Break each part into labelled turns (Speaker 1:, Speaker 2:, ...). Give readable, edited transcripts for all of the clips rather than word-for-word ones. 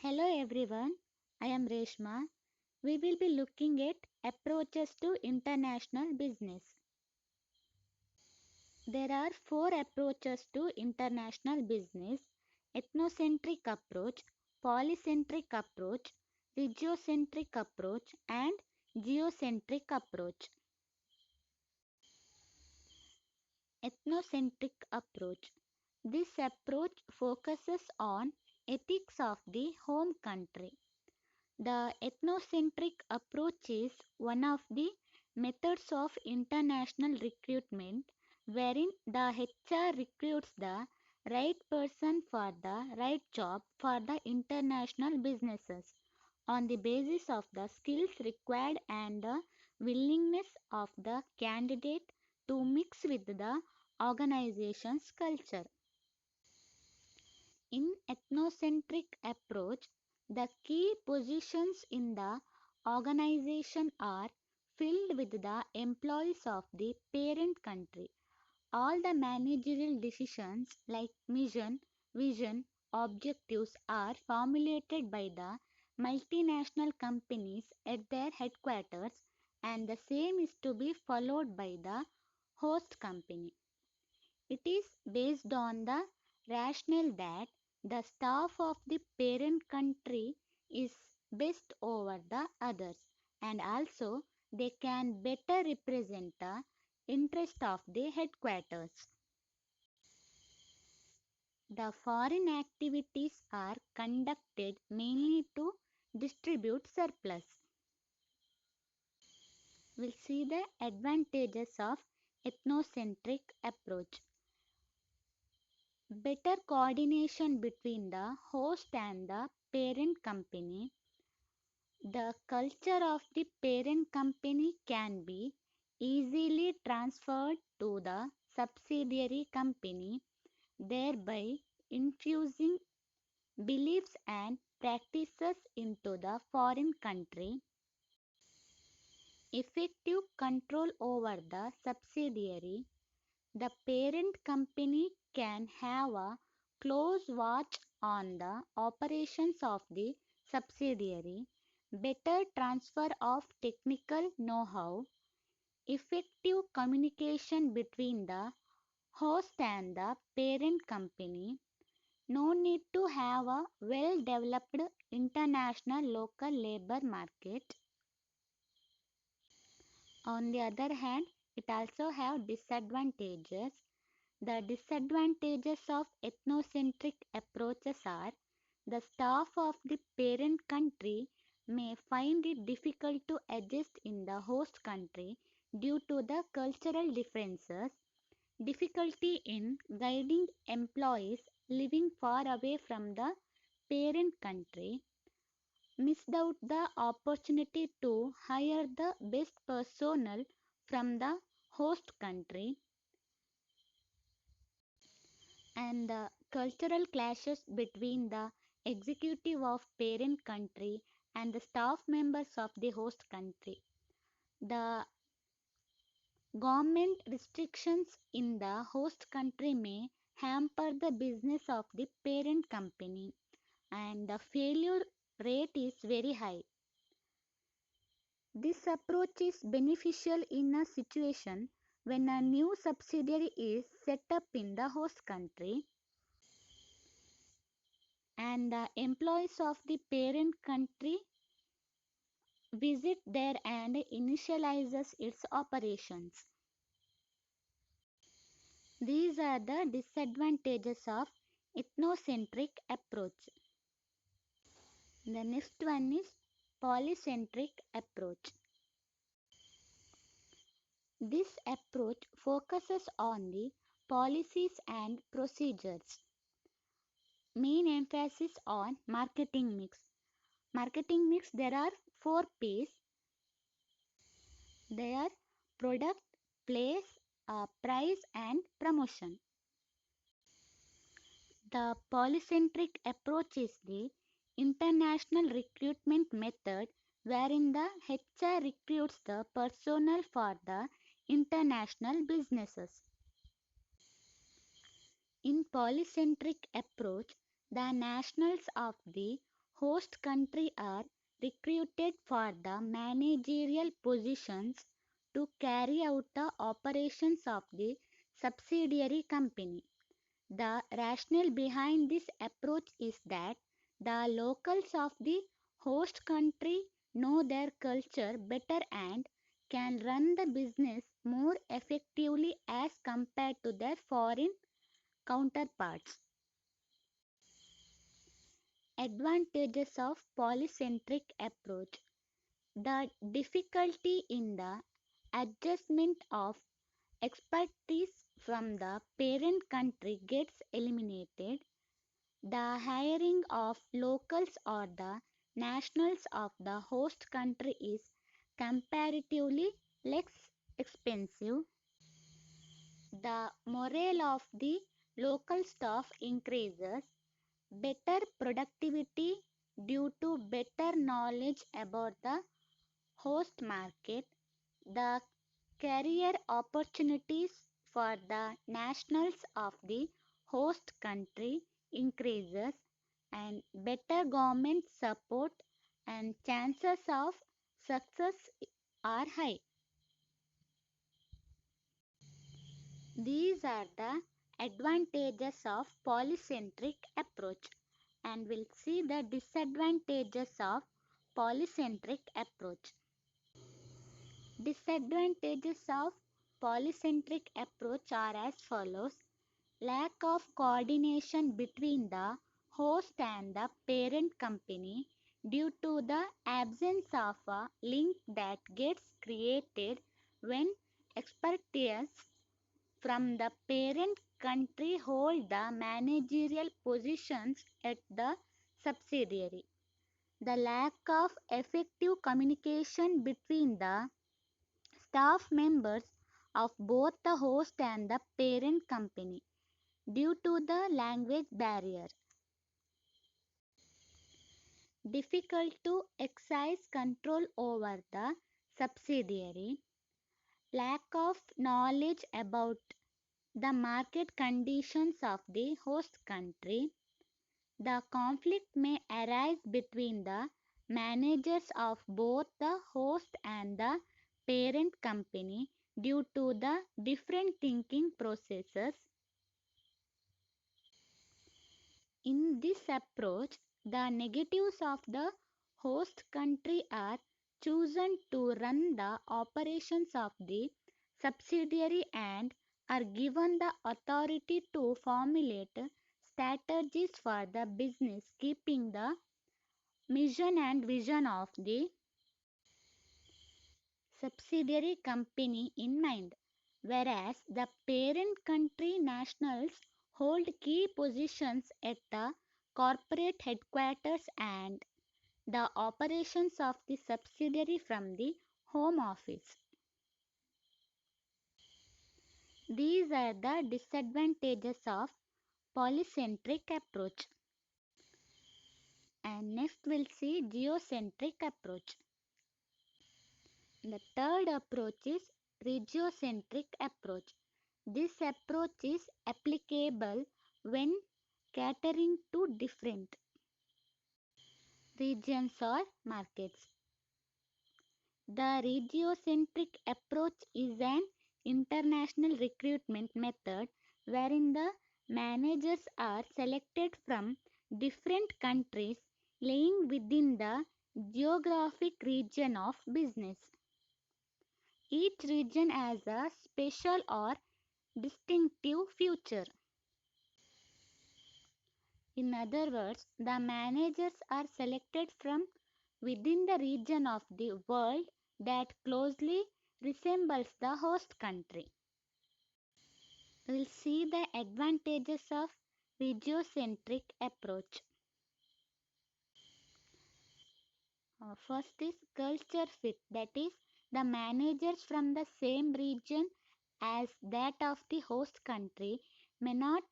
Speaker 1: Hello everyone, I am Reshma. We will be looking at approaches to international business. There are four approaches to international business: ethnocentric approach, polycentric approach, regiocentric approach, and geocentric approach. Ethnocentric approach. This approach focuses on ethics of the home country. The ethnocentric approach is one of the methods of international recruitment wherein the HR recruits the right person for the right job for the international businesses on the basis of the skills required and the willingness of the candidate to mix with the organization's culture. In ethnocentric approach, the key positions in the organization are filled with the employees of the parent country. All the managerial decisions like mission, vision, objectives are formulated by the multinational companies at their headquarters, and the same is to be followed by the host company. It is based on the rationale that the staff of the parent country is best over the others, and also they can better represent the interest of the headquarters. The foreign activities are conducted mainly to distribute surplus. We'll see the advantages of ethnocentric approach. Better coordination between the host and the parent company. The culture of the parent company can be easily transferred to the subsidiary company, thereby infusing beliefs and practices into the foreign country. Effective control over the subsidiary. The parent company can have a close watch on the operations of the subsidiary, better transfer of technical know-how, effective communication between the host and the parent company, no need to have a well-developed international local labor market. On the other hand, it also have disadvantages. The disadvantages of ethnocentric approaches are the staff of the parent country may find it difficult to adjust in the host country due to the cultural differences, difficulty in guiding employees living far away from the parent country, missed out the opportunity to hire the best personnel from the host country, and the cultural clashes between the executive of parent country and the staff members of the host country. The government restrictions in the host country may hamper the business of the parent company, and the failure rate is very high. This approach is beneficial in a situation when a new subsidiary is set up in the host country and the employees of the parent country visit there and initializes its operations. These are the disadvantages of ethnocentric approach. The next one is polycentric approach. This approach focuses on the policies and procedures. Main emphasis on marketing mix. Marketing mix, there are four P's. They are product, place, price and promotion. The polycentric approach is the international recruitment method wherein the HR recruits the personnel for the international businesses. In polycentric approach, the nationals of the host country are recruited for the managerial positions to carry out the operations of the subsidiary company. The rationale behind this approach is that the locals of the host country know their culture better and can run the business more effectively as compared to their foreign counterparts. Advantages of polycentric approach. The difficulty in the adjustment of expertise from the parent country gets eliminated. The hiring of locals or the nationals of the host country is comparatively less expensive. The morale of the local staff increases, better productivity due to better knowledge about the host market, the career opportunities for the nationals of the host country increases, and better government support and chances of success are high. These are the advantages of polycentric approach, and we'll see the disadvantages of polycentric approach. Disadvantages of polycentric approach are as follows: lack of coordination between the host and the parent company due to the absence of a link that gets created when expertise from the parent country hold the managerial positions at the subsidiary. The lack of effective communication between the staff members of both the host and the parent company due to the language barrier. Difficult to exercise control over the subsidiary. Lack of knowledge about the market conditions of the host country. The conflict may arise between the managers of both the host and the parent company due to the different thinking processes. In this approach, the negatives of the host country are chosen to run the operations of the subsidiary and are given the authority to formulate strategies for the business, keeping the mission and vision of the subsidiary company in mind, whereas the parent country nationals hold key positions at the corporate headquarters and the operations of the subsidiary from the home office. These are the disadvantages of polycentric approach. And next we'll see geocentric approach. The third approach is regiocentric approach. This approach is applicable when catering to different regions or markets. The regiocentric approach is an international recruitment method wherein the managers are selected from different countries lying within the geographic region of business. Each region has a special or distinctive feature. In other words, the managers are selected from within the region of the world that closely resembles the host country. We will see the advantages of regiocentric approach. First is culture fit, that is, the managers from the same region as that of the host country may not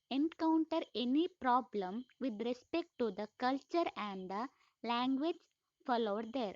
Speaker 1: encounter any problem with respect to the culture and the language followed there.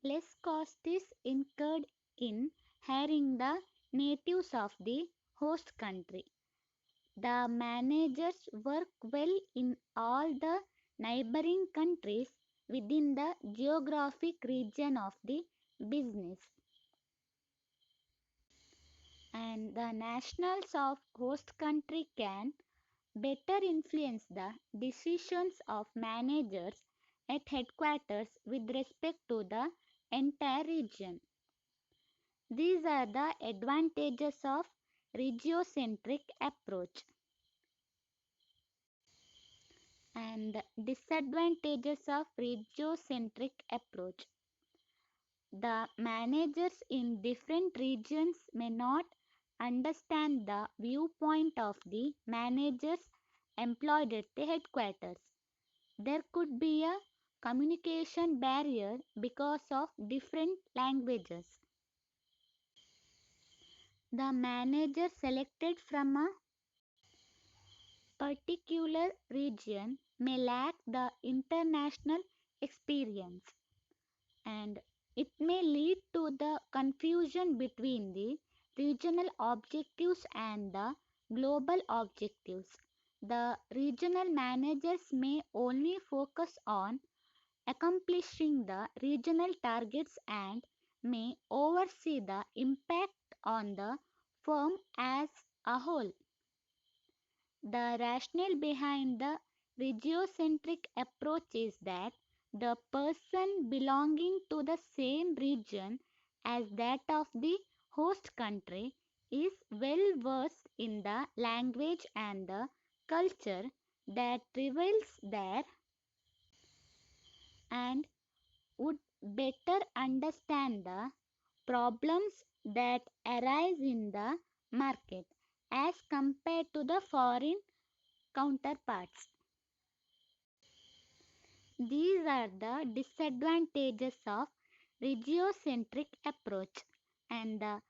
Speaker 1: Less cost is incurred in hiring the natives of the host country. The managers work well in all the neighboring countries within the geographic region of the business, and the nationals of host country can better influence the decisions of managers at headquarters with respect to the entire region. These are the advantages of regiocentric approach, and disadvantages of regiocentric approach. The managers in different regions may not understand the viewpoint of the managers employed at the headquarters. There could be a communication barrier because of different languages. The manager selected from a particular region may lack the international experience, and it may lead to the confusion between the regional objectives and the global objectives. The regional managers may only focus on accomplishing the regional targets and may oversee the impact on the firm as a whole. The rationale behind the regiocentric approach is that the person belonging to the same region as that of the host country is well versed in the language and the culture that prevails there, and would better understand the problems that arise in the market as compared to the foreign counterparts. These are the disadvantages of regiocentric approach, and the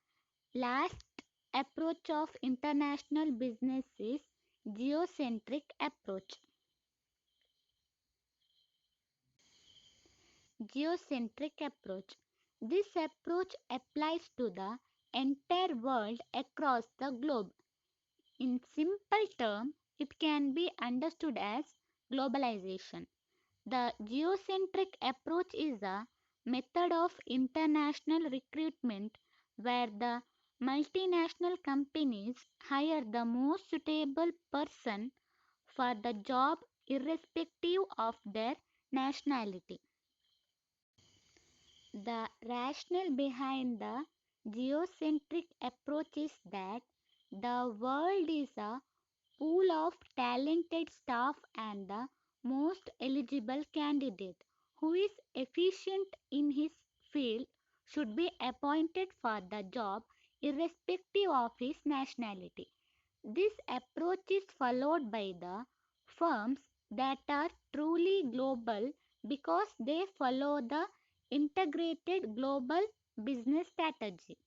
Speaker 1: last approach of international business is geocentric approach. Geocentric approach. This approach applies to the entire world across the globe. In simple terms, it can be understood as globalization. The geocentric approach is a method of international recruitment where the multinational companies hire the most suitable person for the job irrespective of their nationality. The rationale behind the geocentric approach is that the world is a pool of talented staff, and the most eligible candidate who is efficient in his field should be appointed for the job irrespective of his nationality. This approach is followed by the firms that are truly global because they follow the integrated global business strategy.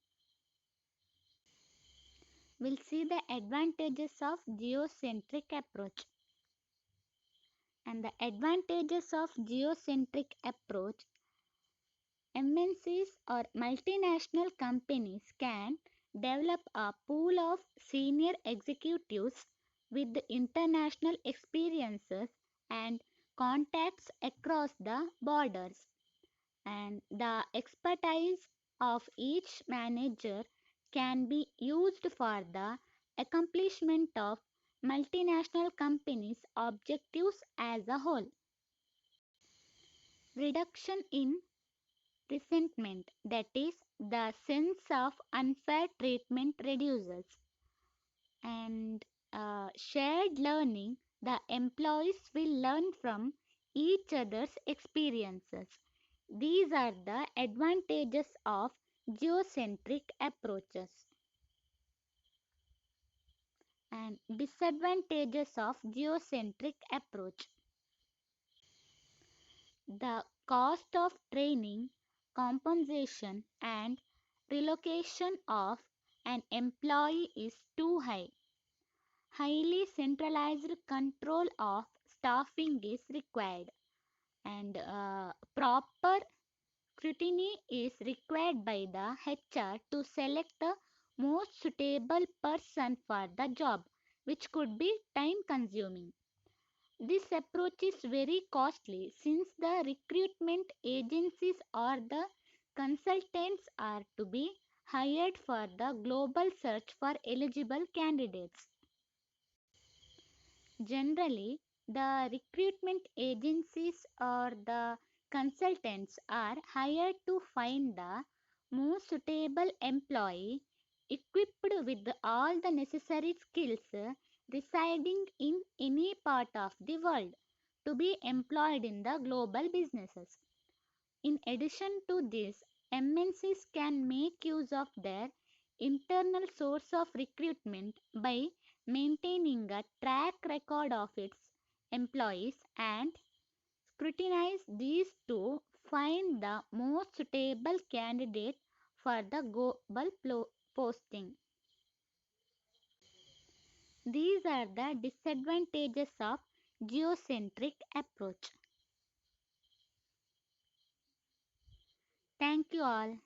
Speaker 1: We'll see the advantages of geocentric approach. And the advantages of geocentric approach: MNCs or multinational companies can develop a pool of senior executives with international experiences and contacts across the borders, and the expertise of each manager can be used for the accomplishment of multinational companies' objectives as a whole. Reduction in resentment, that is, the sense of unfair treatment reduces, and shared learning, the employees will learn from each other's experiences. These are the advantages of geocentric approaches, and disadvantages of geocentric approach. The cost of training, compensation, and relocation of an employee is too high. Highly centralized control of staffing is required, and proper scrutiny is required by the HR to select the most suitable person for the job. which could be time consuming. This approach is very costly since the recruitment agencies or the consultants are to be hired for the global search for eligible candidates. Generally, the recruitment agencies or the consultants are hired to find the most suitable employee equipped with all the necessary skills residing in any part of the world to be employed in the global businesses. In addition to this, MNCs can make use of their internal source of recruitment by maintaining a track record of its employees and scrutinize these to find the most suitable candidate for the global posting. These are the disadvantages of geocentric approach. Thank you all.